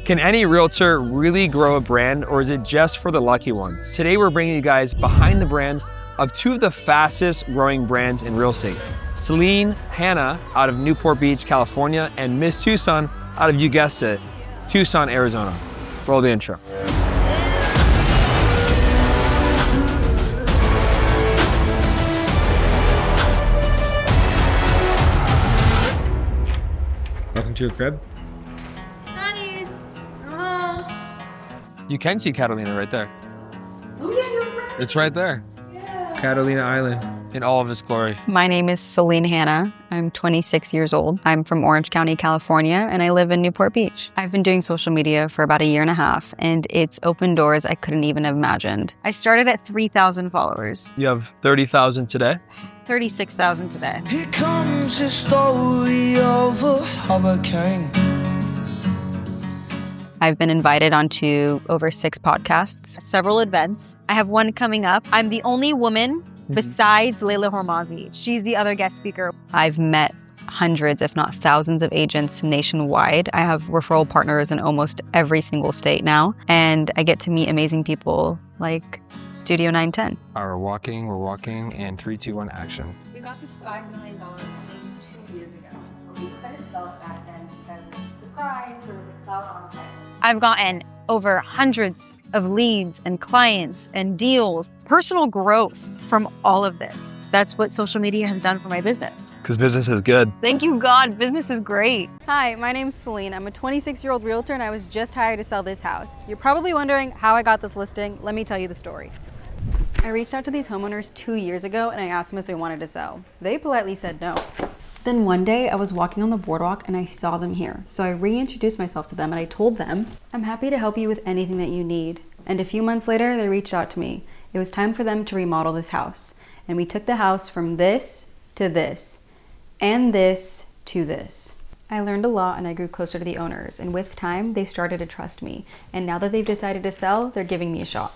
Can any realtor really grow a brand, or is it just for the lucky ones? Today we're bringing you guys behind the brands of two of the fastest growing brands in real estate. Selene Hannah out of Newport Beach, California, and Miss Tucson out of, you guessed it, Tucson, Arizona. Roll the intro. Welcome to your crib. You can see Catalina right there. Oh yeah, you're right. It's right there. Yeah. Catalina Island in all of its glory. My name is Selene Hannah. I'm 26 years old. I'm from Orange County, California, and I live in Newport Beach. I've been doing social media for about a year and a half, and it's opened doors I couldn't even have imagined. I started at 3,000 followers. You have 30,000 today? 36,000 today. Here comes the story of a hurricane. I've been invited onto over 6 podcasts, several events. I have one coming up. I'm the only woman besides Leila Hormazi. She's the other guest speaker. I've met hundreds, if not thousands of agents nationwide. I have referral partners in almost every single state now. And I get to meet amazing people like Studio 910. We're walking, and 3, 2, 1, action. We got this $5 million 2 years ago. We couldn't sell it back then because of the price or the clout on it. I've gotten over hundreds of leads and clients and deals, personal growth from all of this. That's what social media has done for my business. Because business is good. Thank you, God. Business is great. Hi, my name's Selene. I'm a 26-year-old realtor and I was just hired to sell this house. You're probably wondering how I got this listing. Let me tell you the story. I reached out to these homeowners 2 years ago and I asked them if they wanted to sell. They politely said no. Then one day I was walking on the boardwalk and I saw them here. So I reintroduced myself to them and I told them, I'm happy to help you with anything that you need. And a few months later, they reached out to me. It was time for them to remodel this house. And we took the house from this to this, and this to this. I learned a lot and I grew closer to the owners. And with time, they started to trust me. And now that they've decided to sell, they're giving me a shot.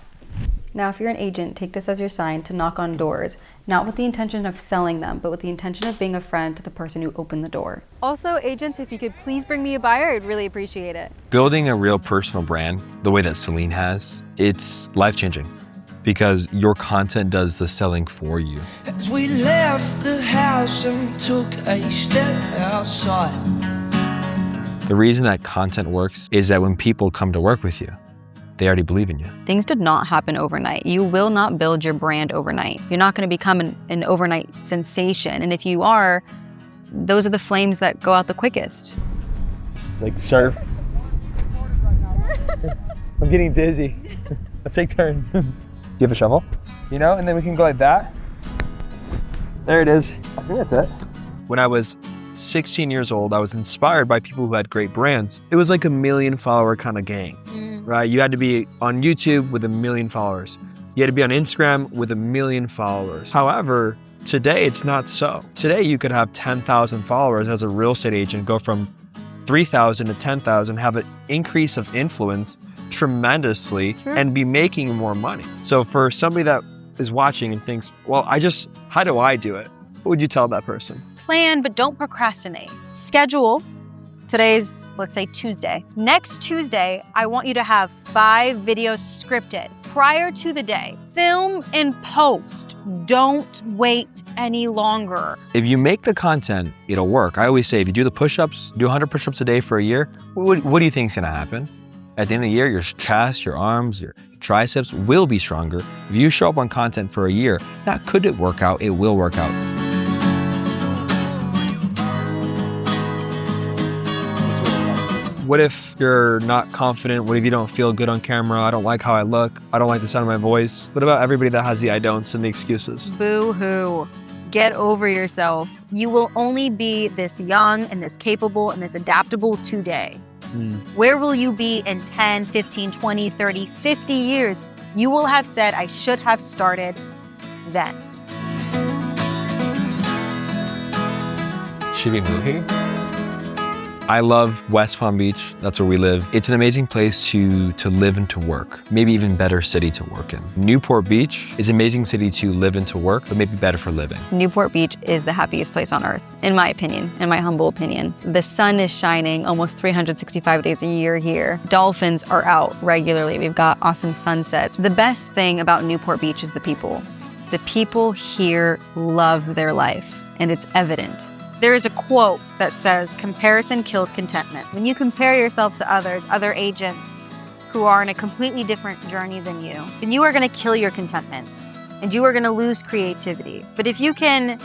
Now, if you're an agent, take this as your sign to knock on doors, not with the intention of selling them, but with the intention of being a friend to the person who opened the door. Also, agents, if you could please bring me a buyer, I'd really appreciate it. Building a real personal brand, the way that Selene has, it's life-changing because your content does the selling for you. As we left the house and took a step outside. The reason that content works is that when people come to work with you, they already believe in you. Things did not happen overnight. You will not build your brand overnight. You're not going to become an overnight sensation. And if you are, those are the flames that go out the quickest. It's like surf. I'm getting dizzy. Let's take turns. Do you have a shovel? You know, and then we can go like that. There it is. I think that's it. When I was 16 years old, I was inspired by people who had great brands. It was like a 1 million follower kind of gang, right? You had to be on YouTube with 1 million followers. You had to be on Instagram with 1 million followers. However, today it's not so. Today you could have 10,000 followers as a real estate agent, go from 3,000 to 10,000, have an increase of influence tremendously, and be making more money. So for somebody that is watching and thinks, well, how do I do it? What would you tell that person? Plan, but don't procrastinate. Schedule. Today's, let's say, Tuesday. Next Tuesday, I want you to have 5 videos scripted prior to the day. Film and post. Don't wait any longer. If you make the content, it'll work. I always say, if you do the push-ups, do 100 push-ups a day for a year, what do you think is gonna happen? At the end of the year, your chest, your arms, your triceps will be stronger. If you show up on content for a year, not could it work out, it will work out. What if you're not confident? What if you don't feel good on camera? I don't like how I look. I don't like the sound of my voice. What about everybody that has the I don'ts and the excuses? Boo-hoo. Get over yourself. You will only be this young and this capable and this adaptable today. Where will you be in 10, 15, 20, 30, 50 years? You will have said, I should have started then. Should we move here? I love West Palm Beach. That's where we live. It's an amazing place to live and to work. Maybe even better city to work in. Newport Beach is an amazing city to live and to work, but maybe better for living. Newport Beach is the happiest place on earth, in my opinion, in my humble opinion. The sun is shining almost 365 days a year here. Dolphins are out regularly. We've got awesome sunsets. The best thing about Newport Beach is the people. The people here love their life, and it's evident. There is a quote that says, comparison kills contentment. When you compare yourself to others, other agents who are in a completely different journey than you, then you are gonna kill your contentment and you are gonna lose creativity. But if you can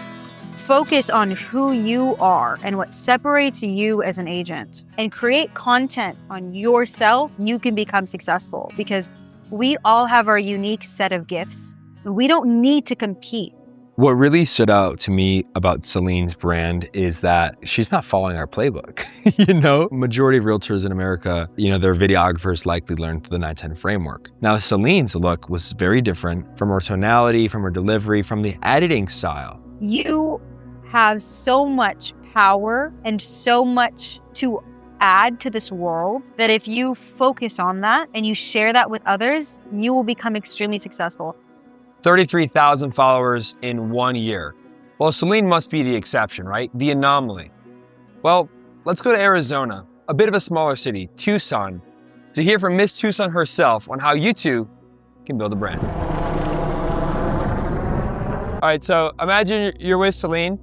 focus on who you are and what separates you as an agent and create content on yourself, you can become successful because we all have our unique set of gifts. We don't need to compete. What really stood out to me about Selene's brand is that she's not following our playbook. Majority of realtors in America, their videographers likely learned the 9-10 framework. Now, Selene's look was very different from her tonality, from her delivery, from the editing style. You have so much power and so much to add to this world that if you focus on that and you share that with others, you will become extremely successful. 33,000 followers in 1 year. Well, Selene must be the exception, right? The anomaly. Well, let's go to Arizona, a bit of a smaller city, Tucson, to hear from Miss Tucson herself on how you too can build a brand. All right, so imagine you're with Selene.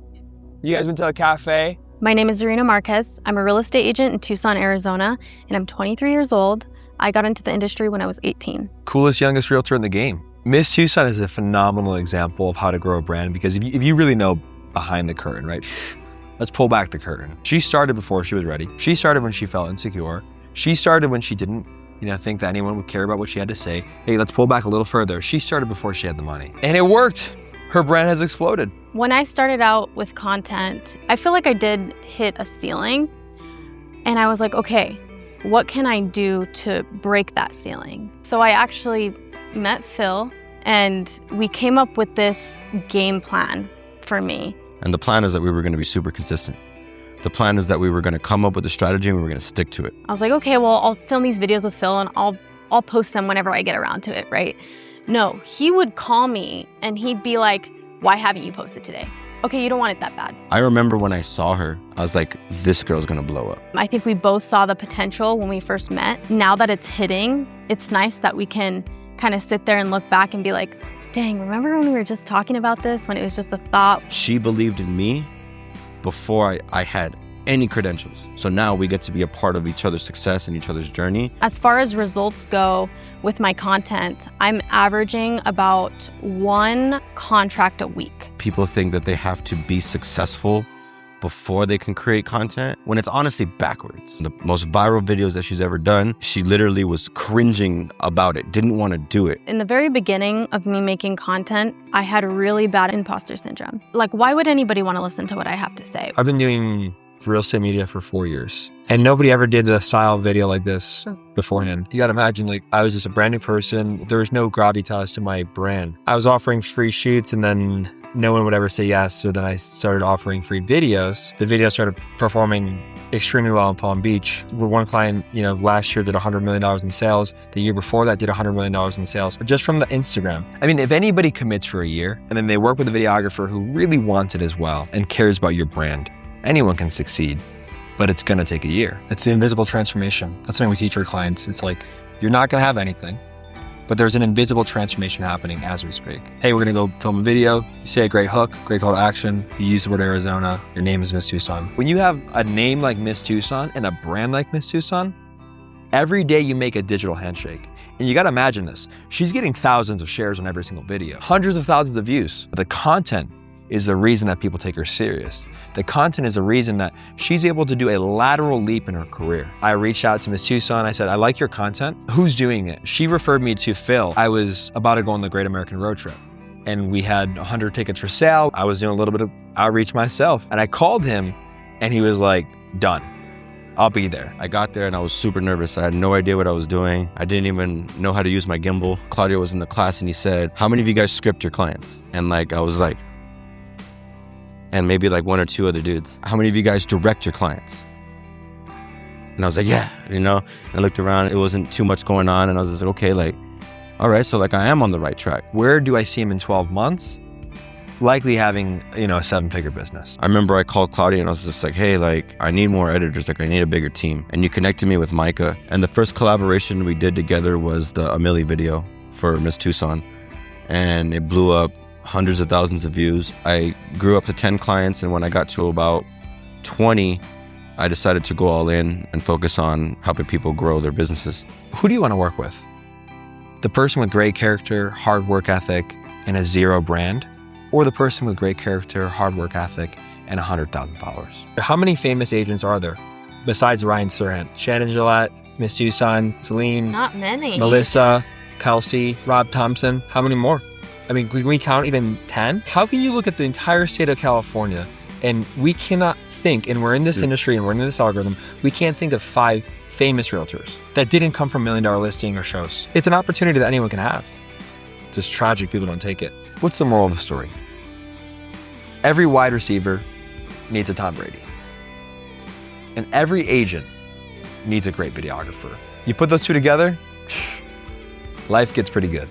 You guys went to a cafe. My name is Zarina Marquez. I'm a real estate agent in Tucson, Arizona, and I'm 23 years old. I got into the industry when I was 18. Coolest, youngest realtor in the game. Miss Tucson is a phenomenal example of how to grow a brand because if you really know behind the curtain, right? Let's pull back the curtain. She started before she was ready. She started when she felt insecure. She started when she didn't, think that anyone would care about what she had to say. Hey, let's pull back a little further. She started before she had the money. And it worked. Her brand has exploded. When I started out with content, I feel like I did hit a ceiling. And I was like, okay, what can I do to break that ceiling? So I actually met Phil and we came up with this game plan for me. And the plan is that we were going to be super consistent. The plan is that we were going to come up with a strategy and we were going to stick to it. I was like, okay, well, I'll film these videos with Phil and I'll post them whenever I get around to it, right? No, he would call me and he'd be like, why haven't you posted today? Okay, you don't want it that bad. I remember when I saw her, I was like, this girl's going to blow up. I think we both saw the potential when we first met. Now that it's hitting, it's nice that we can kind of sit there and look back and be like, dang, remember when we were just talking about this, when it was just a thought? She believed in me before I had any credentials. So now we get to be a part of each other's success and each other's journey. As far as results go with my content, I'm averaging about 1 contract a week. People think that they have to be successful before they can create content, when it's honestly backwards. The most viral videos that she's ever done, she literally was cringing about it, didn't want to do it. In the very beginning of me making content, I had really bad imposter syndrome. Like, why would anybody want to listen to what I have to say? I've been doing real estate media for 4 years, and nobody ever did a style video like this beforehand. You gotta imagine, I was just a brand new person. There was no gravitas to my brand. I was offering free shoots and then no one would ever say yes. So then I started offering free videos. The video started performing extremely well in Palm Beach. One client, last year did $100 million in sales. The year before that did $100 million in sales, just from the Instagram. I mean, if anybody commits for a year and then they work with a videographer who really wants it as well and cares about your brand, anyone can succeed, but it's gonna take a year. It's the invisible transformation. That's something we teach our clients. It's like, you're not gonna have anything, but there's an invisible transformation happening as we speak. Hey, we're gonna go film a video. You say a great hook, great call to action. You use the word Arizona. Your name is Miss Tucson. When you have a name like Miss Tucson and a brand like Miss Tucson, every day you make a digital handshake. And you gotta imagine this. She's getting thousands of shares on every single video, hundreds of thousands of views. The content is the reason that people take her serious. The content is the reason that she's able to do a lateral leap in her career. I reached out to Miss Tucson. I said, I like your content. Who's doing it? She referred me to Phil. I was about to go on the Great American Road Trip and we had 100 tickets for sale. I was doing a little bit of outreach myself and I called him and he was like, done. I'll be there. I got there and I was super nervous. I had no idea what I was doing. I didn't even know how to use my gimbal. Claudio was in the class and he said, how many of you guys script your clients? And I was like, and maybe 1 or 2 other dudes. How many of you guys direct your clients? And I was like, yeah, And I looked around, it wasn't too much going on. And I was just like, okay, like, all right, so like I am on the right track. Where do I see him in 12 months? Likely having, a 7-figure business. I remember I called Claudio and I was just like, hey, like, I need more editors. Like, I need a bigger team. And you connected me with Micah. And the first collaboration we did together was the Amelie video for Miss Tucson. And it blew up hundreds of thousands of views. I grew up to 10 clients. And when I got to about 20, I decided to go all in and focus on helping people grow their businesses. Who do you want to work with? The person with great character, hard work ethic, and a 0 brand? Or the person with great character, hard work ethic, and 100,000 followers? How many famous agents are there besides Ryan Serhant? Shannon Gillette, Miss Tucson, Selene, Not many. Melissa, Kelsey, Rob Thompson. How many more? I mean, can we count even 10? How can you look at the entire state of California and we cannot think, and we're in this industry and we're in this algorithm, we can't think of 5 famous realtors that didn't come from $1 million listing or shows. It's an opportunity that anyone can have. It's just tragic people don't take it. What's the moral of the story? Every wide receiver needs a Tom Brady. And every agent needs a great videographer. You put those two together, life gets pretty good.